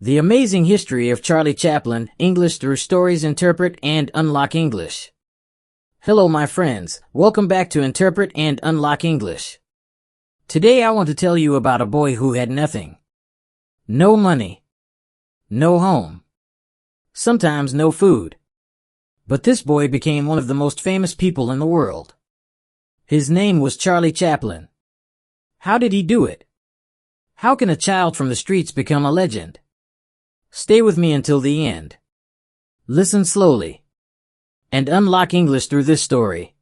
The Amazing History of Charlie Chaplin, English through Stories. Interpret and Unlock English. Hello my friends, welcome back to Interpret and Unlock English. Today I want to tell you about a boy who had nothing. No money. No home. Sometimes no food. But this boy became one of the most famous people in the world. His name was Charlie Chaplin. How did he do it? How can a child from the streets become a legend? Stay with me until the end. Listen slowly. And unlock English through this story.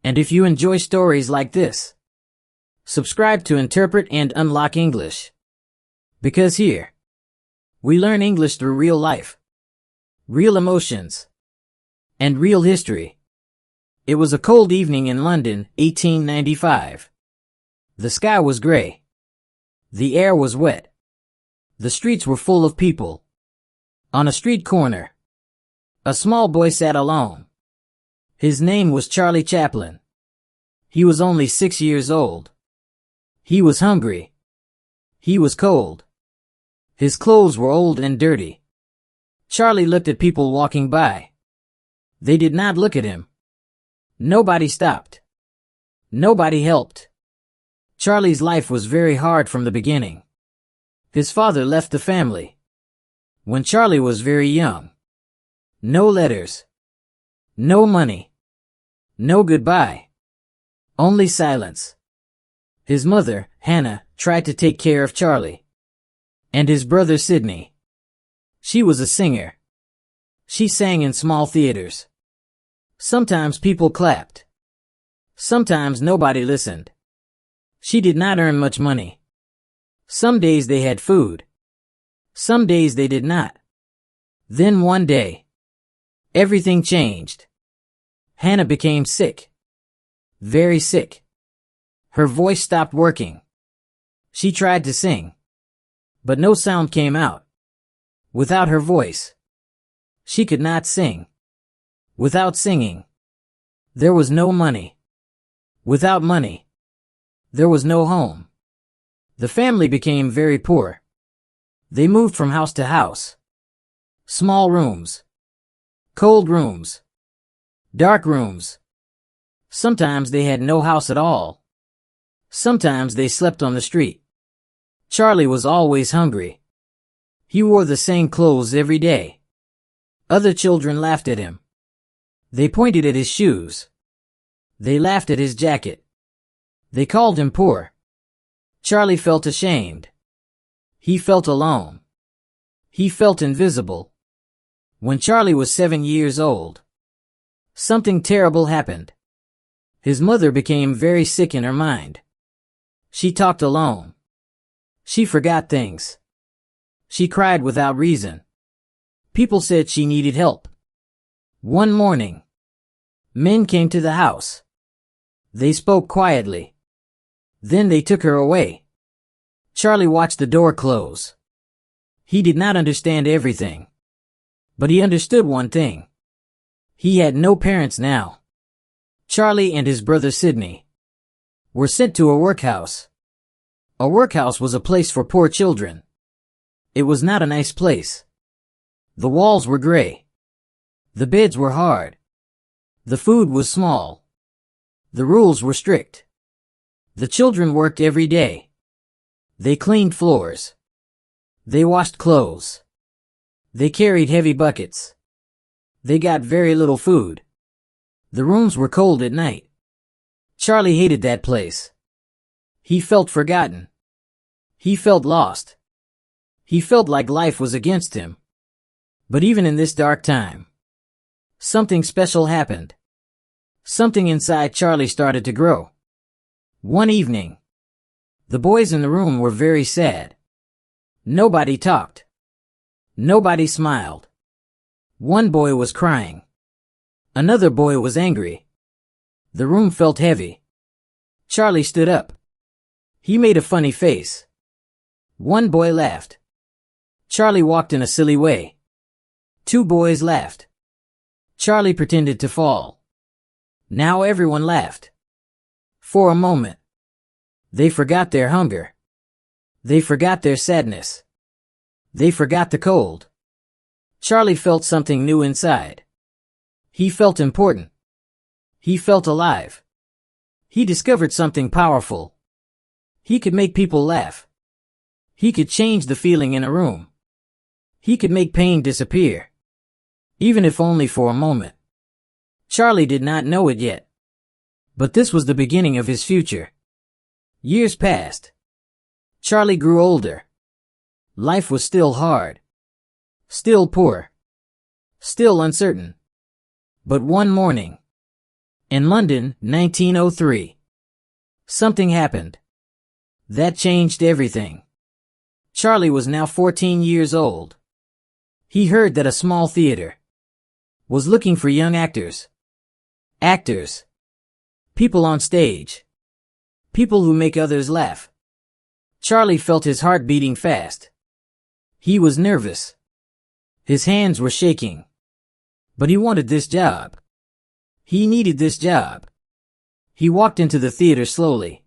And if you enjoy stories like this, subscribe to Interpret and Unlock English. Because here, we learn English through real life, real emotions, and real history. It was a cold evening in London, 1895. The sky was gray. The air was wet. The streets were full of people. On a street corner, a small boy sat alone. His name was Charlie Chaplin. He was only 6 years old. He was hungry. He was cold. His clothes were old and dirty. Charlie looked at people walking by. They did not look at him. Nobody stopped. Nobody helped. Charlie's life was very hard from the beginning. His father left the family when Charlie was very young. No letters. No money. No goodbye. Only silence. His mother, Hannah, tried to take care of Charlie. And his brother Sidney. She was a singer. She sang in small theaters. Sometimes people clapped. Sometimes nobody listened. She did not earn much money. Some days they had food. Some days they did not. Then one day, everything changed. Hannah became sick. Very sick. Her voice stopped working. She tried to sing, but no sound came out. Without her voice, she could not sing. Without singing, there was no money. Without money, there was no home. The family became very poor. They moved from house to house. Small rooms. Cold rooms. Dark rooms. Sometimes they had no house at all. Sometimes they slept on the street. Charlie was always hungry. He wore the same clothes every day. Other children laughed at him. They pointed at his shoes. They laughed at his jacket. They called him poor. Charlie felt ashamed. He felt alone. He felt invisible. When Charlie was 7 years old, something terrible happened. His mother became very sick in her mind. She talked alone. She forgot things. She cried without reason. People said she needed help. One morning, men came to the house. They spoke quietly. Then they took her away. Charlie watched the door close. He did not understand everything. But he understood one thing. He had no parents now. Charlie and his brother Sidney were sent to a workhouse. A workhouse was a place for poor children. It was not a nice place. The walls were gray. The beds were hard. The food was small. The rules were strict. The children worked every day. They cleaned floors. They washed clothes. They carried heavy buckets. They got very little food. The rooms were cold at night. Charlie hated that place. He felt forgotten. He felt lost. He felt like life was against him. But even in this dark time, something special happened. Something inside Charlie started to grow. One evening, the boys in the room were very sad. Nobody talked. Nobody smiled. One boy was crying. Another boy was angry. The room felt heavy. Charlie stood up. He made a funny face. One boy laughed. Charlie walked in a silly way. Two boys laughed. Charlie pretended to fall. Now everyone laughed. For a moment, they forgot their hunger. They forgot their sadness. They forgot the cold. Charlie felt something new inside. He felt important. He felt alive. He discovered something powerful. He could make people laugh. He could change the feeling in a room. He could make pain disappear. Even if only for a moment. Charlie did not know it yet. But this was the beginning of his future. Years passed. Charlie grew older. Life was still hard. Still poor. Still uncertain. But one morning, in London, 1903, something happened. That changed everything. Charlie was now 14 years old. He heard that a small theater was looking for young actors. Actors. People on stage. People who make others laugh. Charlie felt his heart beating fast. He was nervous. His hands were shaking. But he wanted this job. He needed this job. He walked into the theater slowly.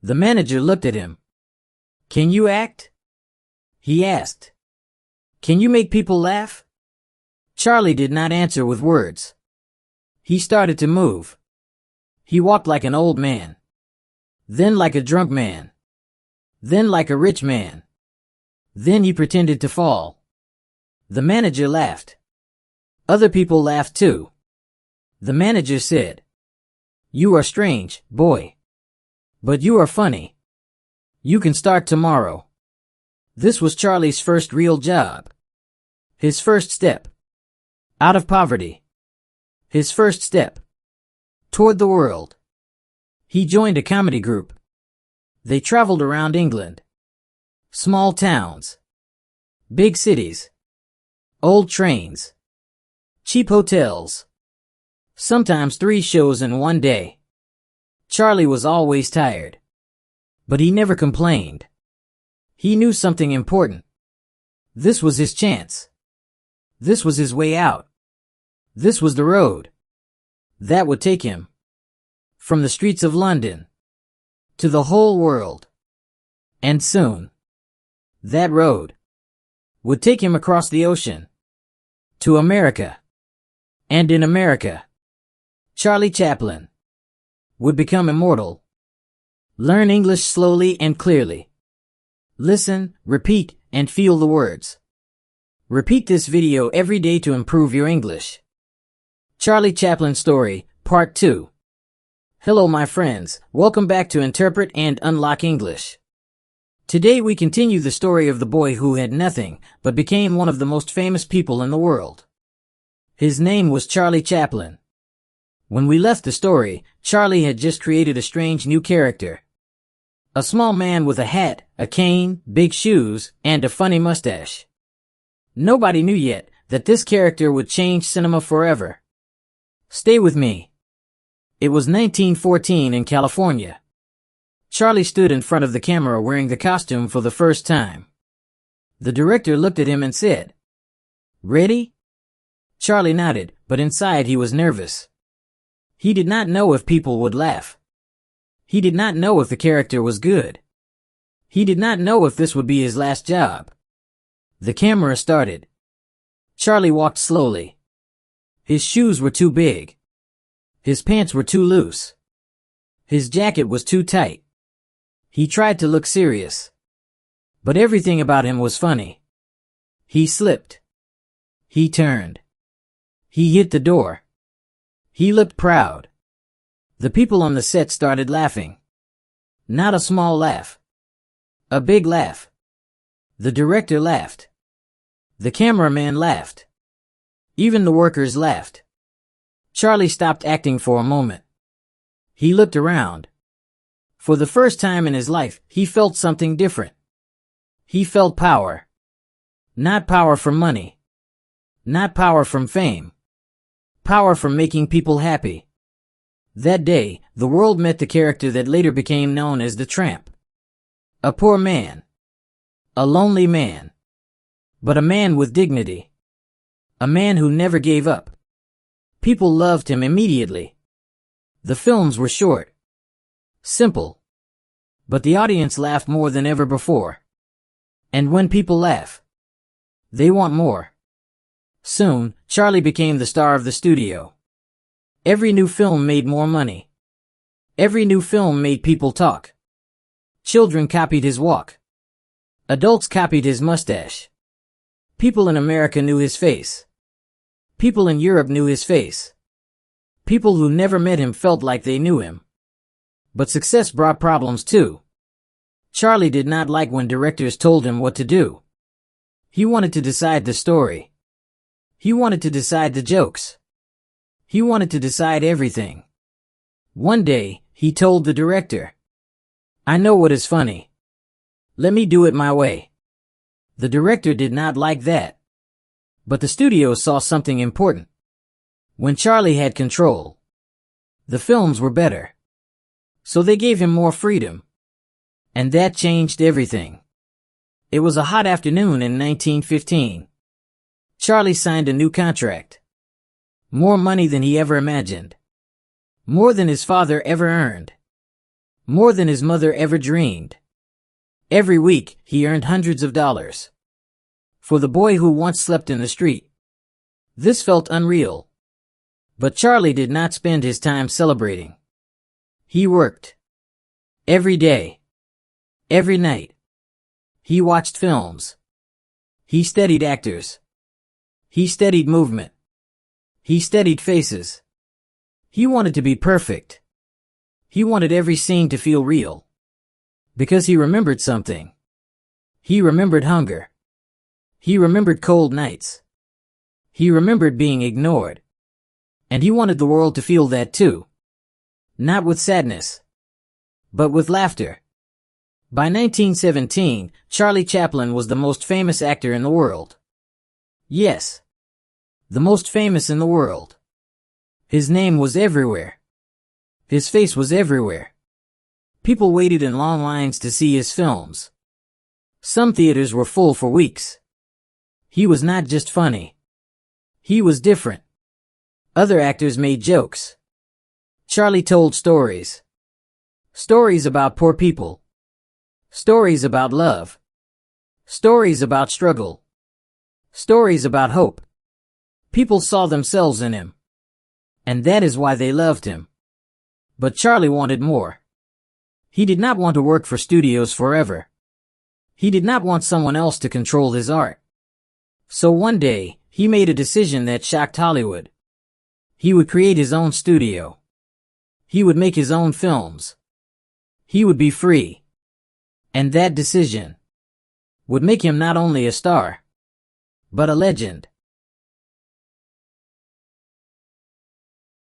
The manager looked at him. "Can you act?" he asked. "Can you make people laugh?" Charlie did not answer with words. He started to move. He walked like an old man. Then like a drunk man. Then like a rich man. Then he pretended to fall. The manager laughed. Other people laughed too. The manager said, "You are strange, boy. But you are funny. You can start tomorrow." This was Charlie's first real job. His first step out of poverty. His first step toward the world. He joined a comedy group. They traveled around England. Small towns. Big cities. Old trains. Cheap hotels. Sometimes 3 shows in one day. Charlie was always tired. But he never complained. He knew something important. This was his chance. This was his way out. This was the road that would take him from the streets of London to the whole world. And soon, that road would take him across the ocean to America. And in America, Charlie Chaplin would become immortal. Learn English slowly and clearly. Listen, repeat, and feel the words. Repeat this video every day to improve your English. Charlie Chaplin Story, Part 2. Hello my friends, welcome back to Interpret and Unlock English. Today we continue the story of the boy who had nothing, but became one of the most famous people in the world. His name was Charlie Chaplin. When we left the story, Charlie had just created a strange new character. A small man with a hat, a cane, big shoes, and a funny mustache. Nobody knew yet that this character would change cinema forever. Stay with me. It was 1914 in California. Charlie stood in front of the camera wearing the costume for the first time. The director looked at him and said, "Ready?" Charlie nodded, but inside he was nervous. He did not know if people would laugh. He did not know if the character was good. He did not know if this would be his last job. The camera started. Charlie walked slowly. His shoes were too big. His pants were too loose. His jacket was too tight. He tried to look serious. But everything about him was funny. He slipped. He turned. He hit the door. He looked proud. The people on the set started laughing. Not a small laugh. A big laugh. The director laughed. The cameraman laughed. Even the workers laughed. Charlie stopped acting for a moment. He looked around. For the first time in his life, he felt something different. He felt power. Not power from money. Not power from fame. Power from making people happy. That day, the world met the character that later became known as the Tramp. A poor man. A lonely man. But a man with dignity. A man who never gave up. People loved him immediately. The films were short. Simple. But the audience laughed more than ever before. And when people laugh, They want more. Soon, Charlie became the star of the studio. Every new film made more money. Every new film made people talk. Children copied his walk. Adults copied his mustache. People in America knew his face. People in Europe knew his face. People who never met him felt like they knew him. But success brought problems too. Charlie did not like when directors told him what to do. He wanted to decide the story. He wanted to decide the jokes. He wanted to decide everything. One day, he told the director, "I know what is funny. Let me do it my way." The director did not like that. But the studio saw something important. When Charlie had control, the films were better. So they gave him more freedom. And that changed everything. It was a hot afternoon in 1915. Charlie signed a new contract. More money than he ever imagined. More than his father ever earned. More than his mother ever dreamed. Every week, he earned hundreds of dollars. For the boy who once slept in the street, this felt unreal. But Charlie did not spend his time celebrating. He worked. Every day. Every night. He watched films. He studied actors. He studied movement. He studied faces. He wanted to be perfect. He wanted every scene to feel real. Because he remembered something. He remembered hunger. He remembered cold nights. He remembered being ignored. And he wanted the world to feel that too. Not with sadness, but with laughter. By 1917, Charlie Chaplin was the most famous actor in the world. Yes, the most famous in the world. His name was everywhere. His face was everywhere. People waited in long lines to see his films. Some theaters were full for weeks. He was not just funny. He was different. Other actors made jokes. Charlie told stories. Stories about poor people. Stories about love. Stories about struggle. Stories about hope. People saw themselves in him. And that is why they loved him. But Charlie wanted more. He did not want to work for studios forever. He did not want someone else to control his art. So one day, he made a decision that shocked Hollywood. He would create his own studio. He would make his own films. He would be free. And that decision would make him not only a star, but a legend.